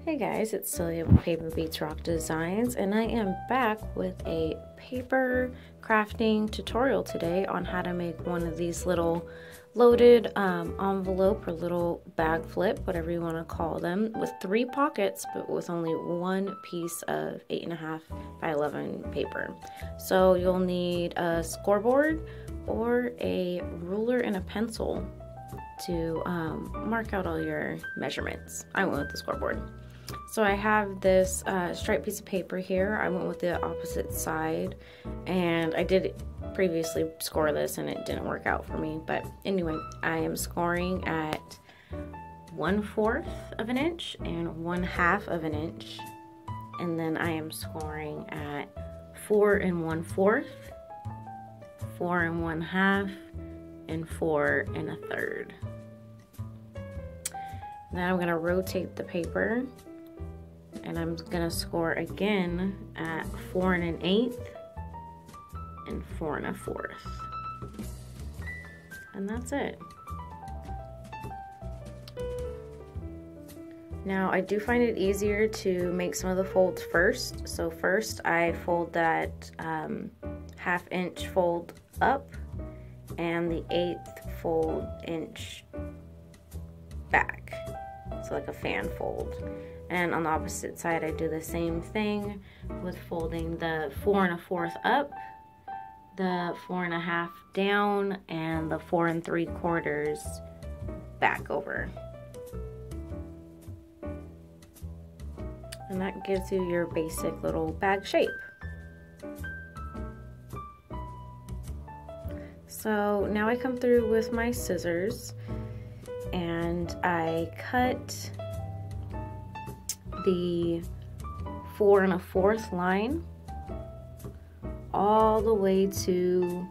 Hey guys, it's Celia with Paper Beats Rock Designs, and I am back with a paper crafting tutorial today on how to make one of these little loaded envelope or little bag flip, whatever you want to call them, with 3 pockets but with only one piece of 8.5 by 11 paper. So you'll need a scoreboard or a ruler and a pencil to mark out all your measurements. I went with the scoreboard. So I have this striped piece of paper here. I went with the opposite side, and I did previously score this and it didn't work out for me. But anyway, I am scoring at 1/4 of an inch and 1/2 of an inch. And then I am scoring at 4 1/4, 4 1/2, and 4 1/3. Now I'm gonna rotate the paper, and I'm gonna score again at 4 1/8 and 4 1/4. And that's it. Now I do find it easier to make some of the folds first. So first I fold that 1/2 inch fold up and the 1/8 fold inch back. So like a fan fold. And on the opposite side I do the same thing with folding the 4 1/4 up, the 4 1/2 down, and the 4 3/4 back over. And that gives you your basic little bag shape. So now I come through with my scissors and I cut the 4 1/4 line all the way to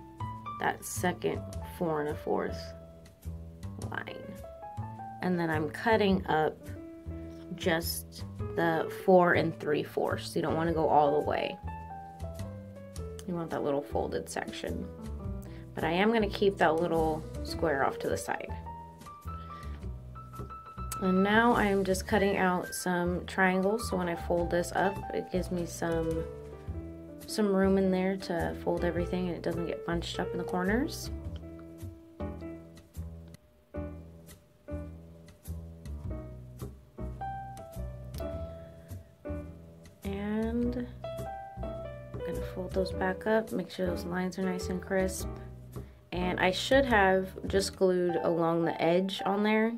that second 4 1/4 line. And then I'm cutting up just the 4 3/4. You don't want to go all the way. You want that little folded section. But I am going to keep that little square off to the side. And now I'm just cutting out some triangles, so when I fold this up, it gives me some room in there to fold everything and it doesn't get bunched up in the corners. And I'm gonna fold those back up, make sure those lines are nice and crisp. And I should have just glued along the edge on there.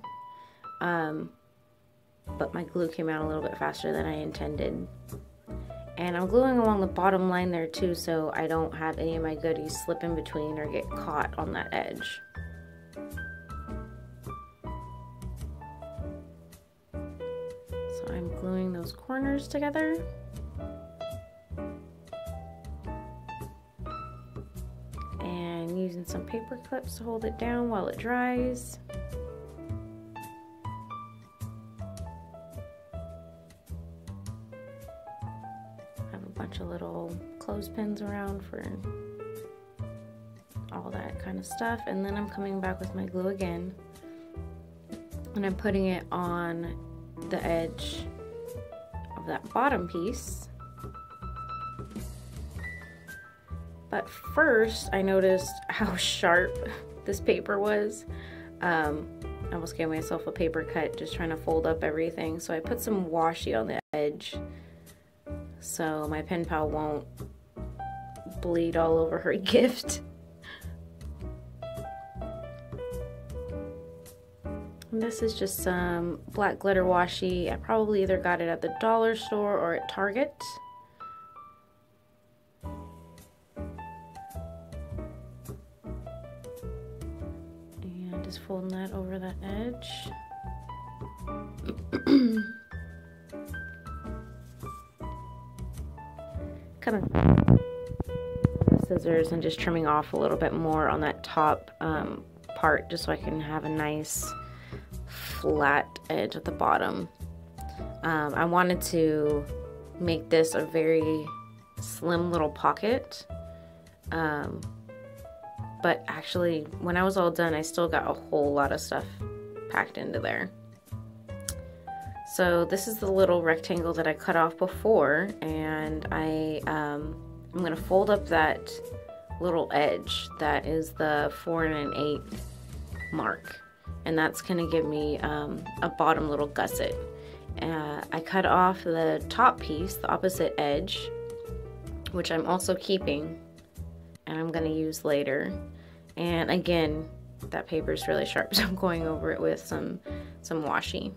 But my glue came out a little bit faster than I intended. And I'm gluing along the bottom line there too, so I don't have any of my goodies slip in between or get caught on that edge. So I'm gluing those corners together. And using some paper clips to hold it down while it dries. Bunch of little clothespins around for all that kind of stuff, and then I'm coming back with my glue again and I'm putting it on the edge of that bottom piece. But first I noticed how sharp this paper was. I almost gave myself a paper cut just trying to fold up everything, so I put some washi on the edge so my pen pal won't bleed all over her gift. And this is just some black glitter washi. I probably either got it at the dollar store or at Target. And just folding that over that edge. Kind of scissors and just trimming off a little bit more on that top part, just so I can have a nice flat edge at the bottom. I wanted to make this a very slim little pocket, but actually when I was all done I still got a whole lot of stuff packed into there. So this is the little rectangle that I cut off before, and I'm gonna fold up that little edge that is the 4 1/8 mark, and that's gonna give me a bottom little gusset. I cut off the top piece, the opposite edge, which I'm also keeping and I'm gonna use later. And again, that paper is really sharp, so I'm going over it with some washi.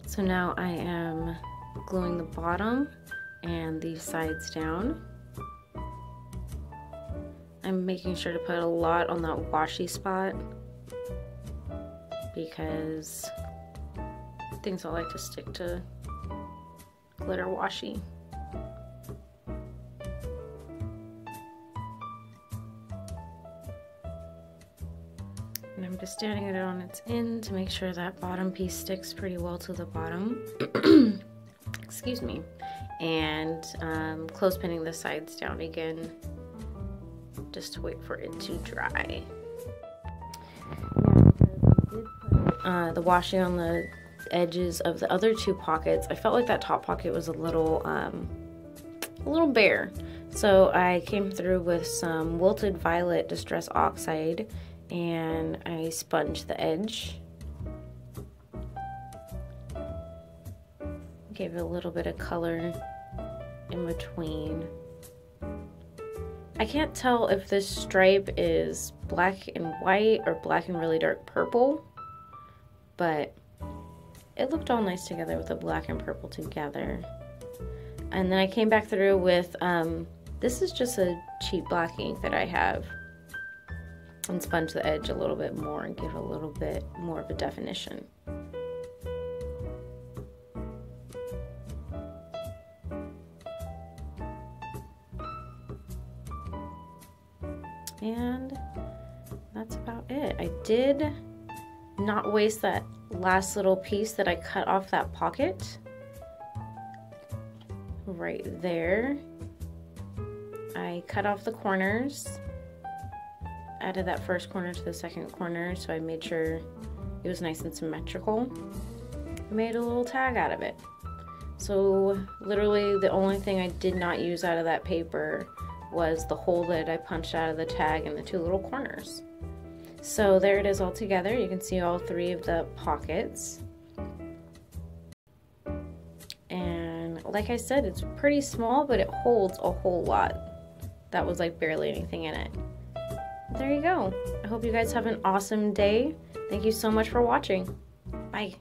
So now I am gluing the bottom and these sides down. I'm making sure to put a lot on that washi spot because things don't like to stick to glitter washi. And I'm just standing it on its end to make sure that bottom piece sticks pretty well to the bottom. Excuse me. And clothespinning the sides down again, just to wait for it to dry. The washi on the edges of the other two pockets, I felt like that top pocket was a little bare. So I came through with some Wilted Violet Distress Oxide and I sponged the edge. Gave it a little bit of color in between. I can't tell if this stripe is black and white or black and really dark purple, but it looked all nice together with the black and purple together. And then I came back through with, this is just a cheap black ink that I have, and sponge the edge a little bit more and give a little bit more of a definition. And that's about it. I did not waste that last little piece that I cut off that pocket right there. I cut off the corners, added that first corner to the second corner, so I made sure it was nice and symmetrical. I made a little tag out of it. So literally the only thing I did not use out of that paper was the hole that I punched out of the tag and the two little corners. So there it is all together. You can see all three of the pockets. And like I said, it's pretty small, but it holds a whole lot. That was like barely anything in it. There you go. I hope you guys have an awesome day. Thank you so much for watching. Bye.